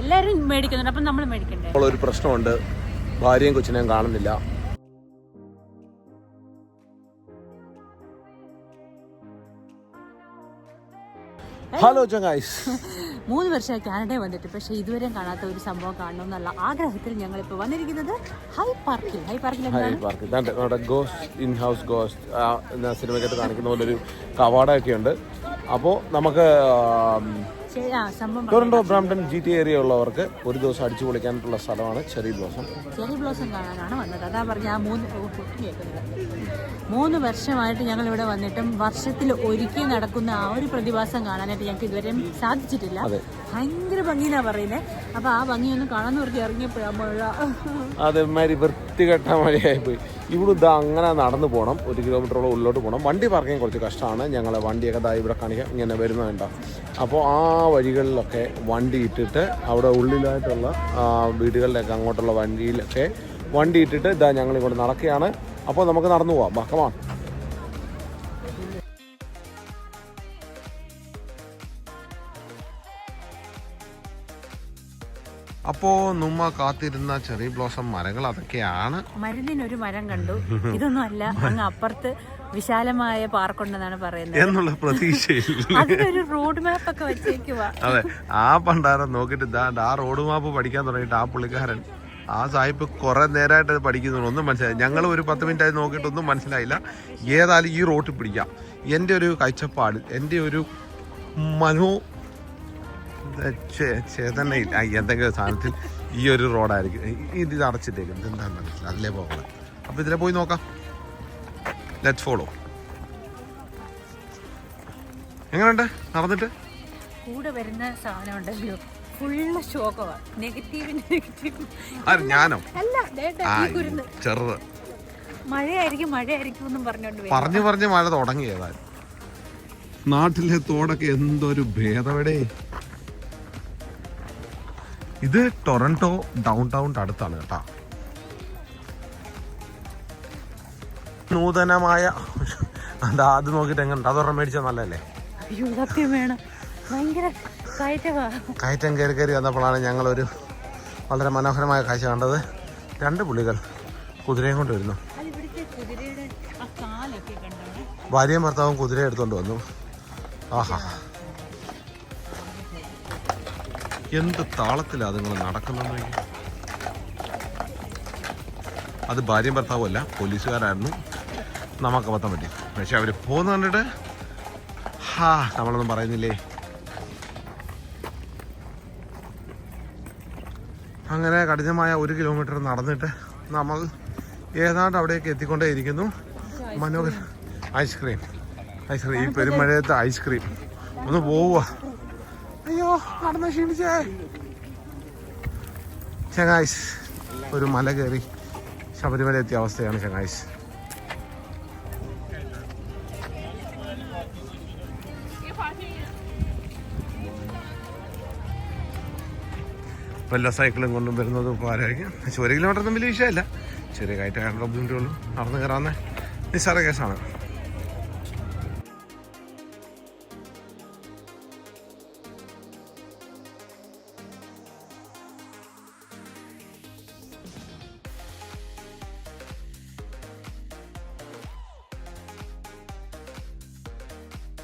എല്ലാവരും മേടിക്കുന്നുണ്ട്, അപ്പം നമ്മൾ മേടിക്കണ്ടേ? ഒരു പ്രശ്നമുണ്ട്, ഭാര്യയും കൊച്ചിനെയും കാണുന്നില്ല. ഹലോ ചങ്ങായ്സ്, 3 വർഷമായി കാനഡയിൽ വന്നിട്ട് പക്ഷേ ഇതുവരെയും കാണാത്ത ഒരു സംഭവം കാണണമെന്നുള്ള ആഗ്രഹത്തിൽ ഞങ്ങളിപ്പോൾ വന്നിരിക്കുന്നത് ഹൈ പാർക്കിൽ. ഗോസ്റ്റ് ഇൻ ഹൗസ് ഗോസ്റ്റ് സിനിമയ്ക്കകത്ത് കാണിക്കുന്ന പോലെ ഒരു കവാടമൊക്കെ ഉണ്ട്. അപ്പോൾ നമുക്ക് ടൊറന്റോ ബ്രാംപ്ടൺ GTA ഏരിയ ഉള്ളവർക്ക് ഒരു ദിവസം അടിച്ചു പൊളിക്കാനുള്ള സ്ഥലമാണ് ചെറി ബ്ലോസം കാണാനാണ് വന്നത്. അതാ പറഞ്ഞ 3 വർഷമായിട്ട് ഞങ്ങൾ ഇവിടെ വന്നിട്ടും വർഷത്തിൽ ഒരിക്കൽ നടക്കുന്ന ആ ഒരു പ്രതിഭാസം കാണാനായിട്ട് ഞങ്ങൾക്ക് ഇതുവരെ സാധിച്ചിട്ടില്ല. ഭയങ്കര ഭംഗിയെന്നാ പറയുന്നത്. അപ്പൊ ആ ഭംഗിയൊന്നും കാണാന്നവർക്ക് ഇറങ്ങിയപ്പോഴാ മഴ. അതേമാതിരി വൃത്തികെട്ട മഴയായിപ്പോയി. ഇവിടെ അങ്ങനെ നടന്നു പോകണം, 1 കിലോമീറ്ററോളം ഉള്ളിലോട്ട് പോകണം. വണ്ടി പാർക്കിങ് കുറച്ച് കഷ്ടമാണ്. ഞങ്ങൾ വണ്ടിയൊക്കെ ഇവിടെ കാണിക്കാം, ഇങ്ങനെ വരുന്നുണ്ടോ. അപ്പോൾ ആ വഴികളിലൊക്കെ വണ്ടി ഇട്ടിട്ട് അവിടെ ഉള്ളിലായിട്ടുള്ള വീടുകളിലൊക്കെ അങ്ങോട്ടുള്ള വണ്ടിയിലൊക്കെ വണ്ടി ഇട്ടിട്ട് ഞങ്ങളിങ്ങോട്ട് നടക്കുകയാണ്. അപ്പോൾ നമുക്ക് നടന്നു പോവാം. ബക്കമാണ്. അപ്പോ നമ്മ കാത്തിരുന്ന ചെറി ബ്ലോസം മരങ്ങൾ അതൊക്കെയാണ്. മരുന്നിനൊരു മരം കണ്ടു. ഇതൊന്നും അല്ല, അങ്ങ് അപ്പുറത്ത് വിശാലമായ പാർക്കുണ്ടെന്നാണ് പറയുന്നത് എന്നുള്ള പ്രതീക്ഷയിൽ അതിനൊരു റോഡ് മാപ്പ് ഒക്കെ വെച്ചേക്കുവാ. അതെ, ആ പണ്ടാരം നോക്കിട്ട് ആ റോഡ് മാപ്പ് പഠിക്കാൻ തുടങ്ങിയിട്ട് ആ പുള്ളിക്കാരൻ ആ സാഹിബ് കുറെ നേരമായിട്ട് അത് പഠിക്കുന്നുണ്ട്. ഒന്നും മനസ്സിലായി. ഞങ്ങൾ ഒരു 10 മിനിറ്റായി നോക്കിയിട്ടൊന്നും മനസ്സിലായില്ല. ഏതായാലും ഈ റോട്ടിൽ പിടിക്കാം. എൻ്റെ ഒരു കാഴ്ചപ്പാട്, എൻ്റെ ഒരു ചേതനയിൽ എന്തെങ്കിലും സാധനത്തിൽ ഈ ഒരു റോഡായിരിക്കും. ഇത് അടച്ചിട്ടേക്കുന്നത് എന്താണെന്ന് മനസ്സിലായി. അതിലേ പോകണം. അപ്പോൾ ഇതിലെ പോയി നോക്കാം. Let's follow. എങ്ങനെയുണ്ട് നടന്നിട്ട്? കൂടെ വരുന്ന സാധനം ഉണ്ടല്ലോ, ഫുള്ള് ശോകമാണ്. നെഗറ്റീവ് ഞാനോ അല്ല, ചെറുത് മഴയായിരിക്കും എന്നും പറഞ്ഞ് മഴ തുടങ്ങിയതായിരുന്നു. നാട്ടിലെ തോടൊക്കെ എന്തൊരു ഭേദവടെ. ഇത് ടൊറന്റോ ഡൗൺ ടൗണിന്റെ അടുത്താണ് കേട്ടാ. നൂതനമായ അത് നോക്കിട്ട് എങ്ങനെ അതൊരെണ്ണം മേടിച്ചാൽ നല്ലല്ലേ? കയറ്റം കയറി വന്നപ്പോഴാണ് ഞങ്ങളൊരു വളരെ മനോഹരമായ കാഴ്ച കണ്ടത്. 2 പുള്ളികൾ കുതിരയും കൊണ്ട് വരുന്നു. ഭാര്യയും ഭർത്താവും കുതിര എടുത്തോണ്ട് വന്നു. ആഹാ, എന്ത് താളത്തിലാണ് നിങ്ങൾ നടക്കുന്നത്. അത് ഭാര്യയും ഭർത്താവും അല്ല, പോലീസുകാരായിരുന്നു. നമുക്ക് അബദ്ധം പറ്റി. പക്ഷെ അവർ പോകുന്ന കണ്ടിട്ട് നമ്മളൊന്നും പറയുന്നില്ലേ. അങ്ങനെ കഠിനമായ 1 കിലോമീറ്റർ നടന്നിട്ട് നമ്മൾ ഏതാണ്ട് അവിടേക്ക് എത്തിക്കൊണ്ടേയിരിക്കുന്നു. മനോഹര ഐസ്ക്രീം ഈ പെരുമഴയത്ത് ഐസ്ക്രീം ഒന്ന് പോവുക. അയ്യോ, നടന്ന് ക്ഷീണിച്ചേ. ചങ്ങായ്സ്, ഒരു മല കയറി ശബരിമല എത്തിയ അവസ്ഥയാണ് ചങ്ങായ്സ്. വല്ല സൈക്കിളും കൊണ്ടും വരുന്നതും ആരായിരിക്കും. പക്ഷെ 1 കിലോമീറ്റർ ഒന്നും വലിയ വിഷയമല്ല. ചെറിയ കയറ്റാനുള്ള ബുദ്ധിമുട്ടുകളും നടന്നു കയറാവുന്ന നിസ്സാര കേസാണ്.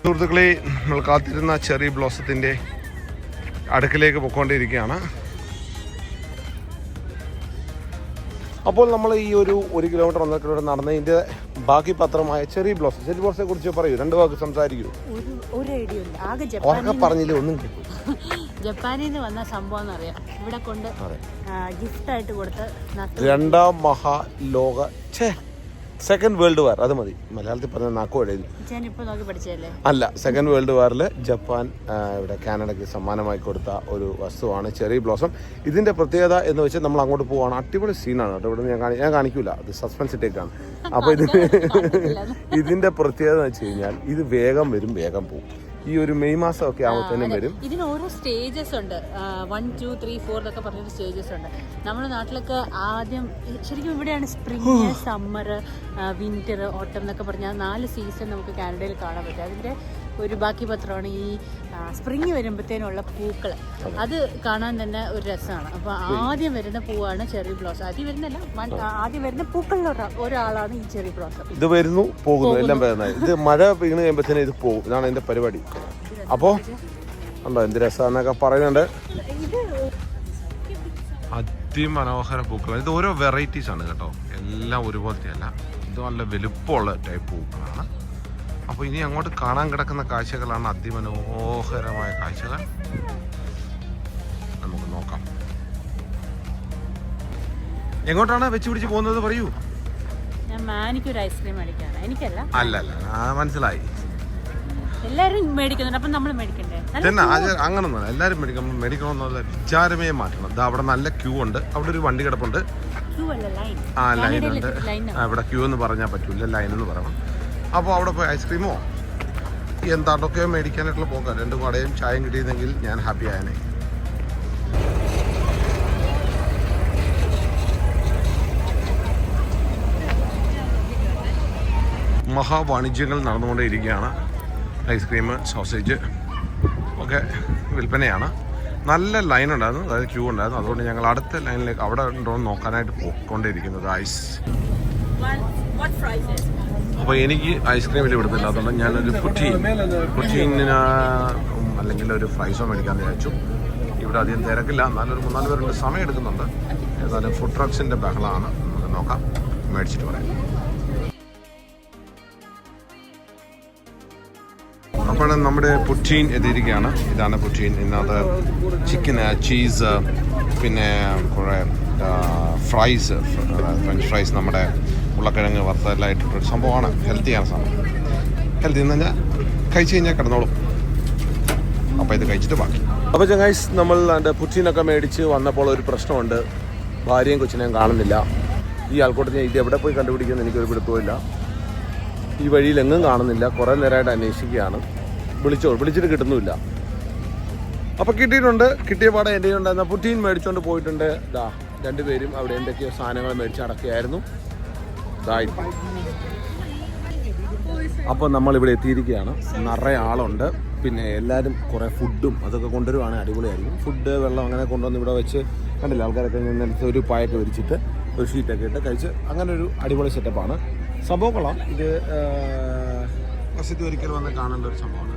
സുഹൃത്തുക്കളെ, നമ്മൾ കാത്തിരുന്ന ചെറി ബ്ലോസത്തിൻ്റെ അടുക്കിലേക്ക് പോയിക്കൊണ്ടിരിക്കുകയാണ്. അപ്പോൾ നമ്മൾ ഈ ഒരു 1 കിലോമീറ്റർ 1.5 കിലോമീറ്റർ നടന്നതിൻ്റെ ബാക്കി പത്രമായ ചെറി ബ്ലോസത്തെ കുറിച്ച് പറയൂ. 2 വാക്ക് സംസാരിക്കൂ. പറഞ്ഞില്ലേ, ഒന്നും ജപ്പാനിൽ നിന്ന് വന്ന സംഭവം എന്നറിയാം. ഇവിടെ കൊണ്ട് ഗിഫ്റ്റ് ആയിട്ട് കൊടുത്ത് 2ാം മഹാലോക സെക്കൻഡ് വേൾഡ് വാർ, അത് മതി മലയാളത്തിൽ പറഞ്ഞ നാക്കുവഴി അല്ല. സെക്കൻഡ് വേൾഡ് വാറിൽ ജപ്പാൻ ഇവിടെ കാനഡയ്ക്ക് സമ്മാനമായി കൊടുത്ത ഒരു വസ്തുവാണ് ചെറി ബ്ലോസം. ഇതിന്റെ പ്രത്യേകത എന്ന് വെച്ചാൽ നമ്മൾ അങ്ങോട്ട് പോവാണ്. അടിപൊളി സീനാണ് കേട്ടോ. ഇവിടെ ഞാൻ കാണിക്കൂല, അത് സസ്പെൻസ് ഇട്ടേക്കാണ്. അപ്പോൾ ഇതിന്റെ പ്രത്യേകത എന്ന് വെച്ച് കഴിഞ്ഞാൽ ഇത് വേഗം വരും, വേഗം പോകും. ഈ ഒരു മെയ് മാസം ഒക്കെ ആവുമ്പോഴത്തേനും വരും. ഇതിന് ഓരോ സ്റ്റേജസ് ഉണ്ട്. 1, 2, 3, 4 എന്നൊക്കെ പറഞ്ഞൊരു സ്റ്റേജസ് ഉണ്ട്. നമ്മുടെ നാട്ടിലൊക്കെ ആദ്യം ശരിക്കും ഇവിടെയാണ് സ്പ്രിങ്, സമ്മർ, വിന്റർ, ഓട്ടം എന്നൊക്കെ പറഞ്ഞാൽ 4 സീസൺ നമുക്ക് കാനഡയിൽ കാണാൻ പറ്റും. അതിൻ്റെ ഒരു ബാക്കി പത്രമാണ് ഈ സ്പ്രിങ് വരുമ്പോഴത്തേനുള്ള പൂക്കൾ. അത് കാണാൻ തന്നെ ഒരു രസമാണ്. അപ്പോൾ ആദ്യം വരുന്ന പൂവാണ് ചെറി ബ്ലോസം. ആദ്യം വരുന്ന പൂക്കളിലുള്ള ഒരാളാണ് ഈ ചെറി ബ്ലോസം. ഇത് വരുന്നു പോകുന്നു എല്ലാം വരുന്നത്. ഇത് മഴ വീണ് കഴിയുമ്പോഴത്തേനും ഇത് പോകും. ഇതാണ് ഇതിന്റെ പരിപാടി. അപ്പോൾ ഉണ്ടോ എന്ത് രസമാണെന്നൊക്കെ പറയുന്നുണ്ട്. അതിമനോഹര പൂക്കൾ. ഇത് ഓരോ വെറൈറ്റീസ് ആണ് കേട്ടോ, എല്ലാം ഒരുപോലത്തെ അല്ല. ഇത് നല്ല വലുപ്പമുള്ള ടൈപ്പ് പൂക്കളാണ്. അപ്പോൾ ഇനി അങ്ങോട്ട് കാണാൻ കിടക്കുന്ന കാഴ്ചകളാണ് അതിമനോഹരമായ കാഴ്ചകൾ. നമുക്ക് നോക്കാം. എങ്ങോട്ടാണ് വെച്ച് പിടിച്ച് പോകുന്നത് പറയൂ. ഞാൻ മാനിക്കൊരു ഐസ്ക്രീം മേടിക്കാണ്. എനിക്കല്ല, അല്ല മനസ്സിലായി. എല്ലാവരും മേടിക്കുന്നുണ്ട്, അപ്പം നമ്മൾ മേടിക്കണ്ടേ? തന്നെ അങ്ങനൊന്നും എല്ലാവരും മേടിക്കണമെന്നുള്ള വിചാരമേ മാറ്റണം. ഇത് അവിടെ നല്ല ക്യൂ ഉണ്ട്. അവിടെ ഒരു വണ്ടി കിടപ്പുണ്ട്. ആ ലൈൻ ഉണ്ട്. അവിടെ ക്യൂ എന്ന് പറഞ്ഞാൽ പറ്റൂല, ലൈൻ എന്ന് പറയണം. അപ്പോൾ അവിടെ പോയി ഐസ്ക്രീമോ എന്താണ്ടൊക്കെയോ മേടിക്കാനായിട്ടുള്ള പോകാം. 2 കടയും ചായയും കിട്ടിയിരുന്നെങ്കിൽ ഞാൻ ഹാപ്പി ആയനെ. മഹാവാണിജ്യങ്ങൾ നടന്നുകൊണ്ടേയിരിക്കുകയാണ്. ഐസ്ക്രീം, സോസേജ് ഒക്കെ വിൽപ്പനയാണ്. നല്ല ലൈൻ ഉണ്ടായിരുന്നു, അതായത് ക്യൂ ഉണ്ടായിരുന്നു. അതുകൊണ്ട് ഞങ്ങൾ അടുത്ത ലൈനിലേക്ക് അവിടെ ഉണ്ടോ എന്ന് നോക്കാനായിട്ട് പോയിക്കൊണ്ടേയിരിക്കുന്നത്. ഐസ് അപ്പോൾ എനിക്ക് ഐസ്ക്രീമിൽ ഇവിടുത്തില്ല. അതുകൊണ്ട് ഞാനൊരു പുറ്റീന് അല്ലെങ്കിൽ ഒരു ഫ്രൈസോ മേടിക്കാമെന്ന് വിചാരിച്ചു. ഇവിടെ അധികം തിരക്കില്ല, എന്നാലൊരു 3-4 പേരുണ്ട്. സമയം എടുക്കുന്നുണ്ട്. ഏതായാലും ഫുഡ് ട്രക്സിൻ്റെ ബഹളമാണ്. നമുക്ക് നോക്കാം, മേടിച്ചിട്ട് പറയാം. അപ്പോൾ നമ്മുടെ പുറ്റീൻ എത്തിയിരിക്കുകയാണ്. ഇതാണ് പുറ്റീൻ. ഇതിനകത്ത് ചിക്കൻ, ചീസ്, പിന്നെ കുറേ ഫ്രൈസ്, ഫ്രഞ്ച് ഫ്രൈസ്, നമ്മുടെ ഉരുളക്കിഴങ്ങ് വറുത്തതെല്ലാം ഇട്ടിട്ടൊരു സംഭവമാണ്. ഹെൽത്തിയാണ് സംഭവം. ഹെൽത്തി എന്ന് പറഞ്ഞാൽ കഴിച്ച് കഴിഞ്ഞാൽ കിടന്നോളും. അപ്പോൾ ഇത് കഴിച്ചിട്ട് ബാക്കി. അപ്പോൾ ചങ്ങായ്സ്, നമ്മൾ അതിൻ്റെ പുറ്റീനൊക്കെ മേടിച്ച് വന്നപ്പോൾ ഒരു പ്രശ്നമുണ്ട്. ഭാര്യയും കൊച്ചിനെയും കാണുന്നില്ല. ഈ ആൾക്കൂട്ടത്തിന് ഇത് എവിടെ പോയി കണ്ടുപിടിക്കുമെന്ന് എനിക്കൊരു പിടുത്തമില്ല. ഈ വഴിയിലെങ്ങും കാണുന്നില്ല. കുറേ നേരമായിട്ട് അന്വേഷിക്കുകയാണ്. വിളിച്ചിട്ട് കിട്ടുന്നുമില്ല. അപ്പോൾ കിട്ടിയിട്ടുണ്ട്. കിട്ടിയ പാടെ എൻ്റെ ഉണ്ടായിരുന്ന പുറ്റീൻ മേടിച്ചുകൊണ്ട് പോയിട്ടുണ്ട്. 2 പേരും അവിടെ എന്തൊക്കെയോ സാധനങ്ങൾ മേടിച്ച് അടക്കുകയായിരുന്നു. അപ്പോൾ നമ്മളിവിടെ എത്തിയിരിക്കുകയാണ്. നിറയെ ആളുണ്ട്. പിന്നെ എല്ലാവരും കുറേ ഫുഡും അതൊക്കെ കൊണ്ടുവരുവാണെങ്കിൽ അടിപൊളിയായിരിക്കും. ഫുഡ്, വെള്ളം അങ്ങനെ കൊണ്ടുവന്ന് ഇവിടെ വെച്ച് കണ്ടില്ല. ആൾക്കാരൊക്കെ നിന്നെടുത്ത് ഒരു പായൊക്കെ വിരിച്ചിട്ട് ഒരു ഷീറ്റൊക്കെ ഇട്ട് കഴിച്ച് അങ്ങനെ ഒരു അടിപൊളി സെറ്റപ്പാണ്. സംഭവം കൊള്ളാം. ഇത് വർഷത്തിൽ ഒരിക്കൽ വന്ന് കാണേണ്ട ഒരു സംഭവമാണ്.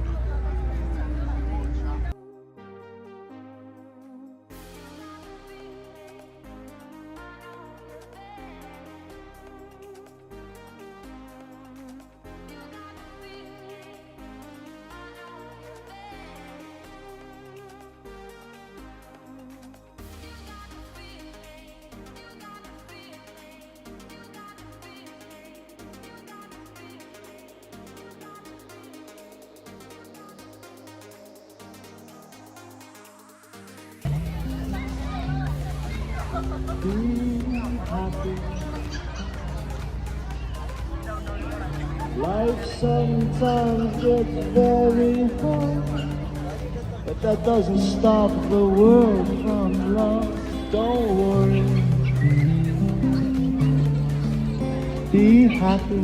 Life sometimes gets very hard, but that doesn't stop the world from love. Don't worry, be happy.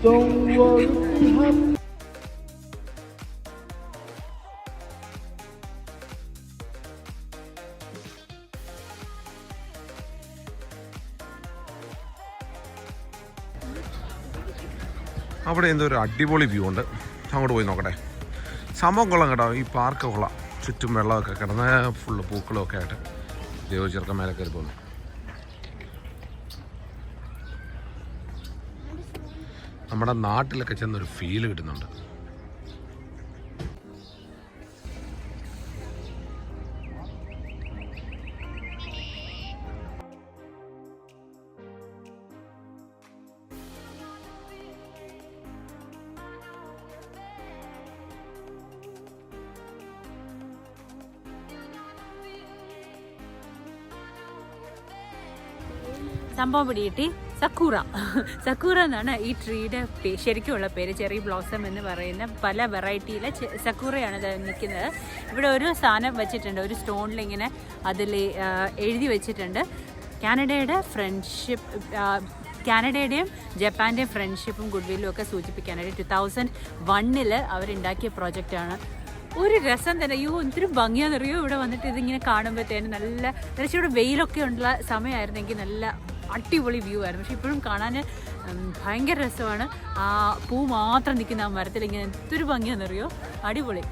Don't worry, be happy. അവിടെ എന്തോ ഒരു അടിപൊളി വ്യൂ ഉണ്ട്. അങ്ങോട്ട് പോയി നോക്കട്ടെ. സംഭവം കൊള്ളാം കേട്ടോ. ഈ പാർക്ക് കൊള്ളാം. ചുറ്റും വെള്ളമൊക്കെ കിടന്ന് ഫുള്ള് പൂക്കളും ഒക്കെ ആയിട്ട് ദൈവ ചെറുക്കം മേലെ കയറി പോകുന്നു. നമ്മുടെ നാട്ടിലൊക്കെ ചെന്നൊരു ഫീല് കിട്ടുന്നുണ്ട്. സംഭവം പിടികിട്ടി. സക്കൂറ എന്നാണ് ഈ ട്രീയുടെ ശരിക്കുമുള്ള പേര്. ചെറി ബ്ലോസം എന്ന് പറയുന്ന പല വെറൈറ്റിയിലെ സക്കൂറയാണ് ഇത് നിൽക്കുന്നത്. ഇവിടെ ഒരു സാധനം വെച്ചിട്ടുണ്ട്, ഒരു സ്റ്റോണിൽ ഇങ്ങനെ അതിൽ എഴുതി വെച്ചിട്ടുണ്ട് കാനഡയുടെ ഫ്രണ്ട്ഷിപ്പ് കാനഡയുടെയും ജപ്പാൻ്റെയും ഫ്രണ്ട്ഷിപ്പും ഗുഡ്വില്ലും ഒക്കെ സൂചിപ്പിക്കാനായിട്ട് 2001 അവരുണ്ടാക്കിയ പ്രോജക്റ്റാണ്. ഒരു രസം തന്നെ. അയ്യോ എന്തൊരു ഭംഗിയാണെന്നറിയോ ഇവിടെ വന്നിട്ട് ഇതിങ്ങനെ കാണുമ്പോഴത്തേനും. നല്ല ഇവിടെ വെയിലൊക്കെ ഉള്ള സമയമായിരുന്നെങ്കിൽ നല്ല അടിപൊളി വ്യൂ ആയിരുന്നു. പക്ഷെ ഇപ്പോഴും കാണാൻ ഭയങ്കര രസമാണ്. ആ പൂ മാത്രം നിൽക്കുന്ന ആ മരത്തിൽ ഇങ്ങനെ എന്തൊരു ഭംഗിയാണെന്നറിയോ, അടിപൊളി.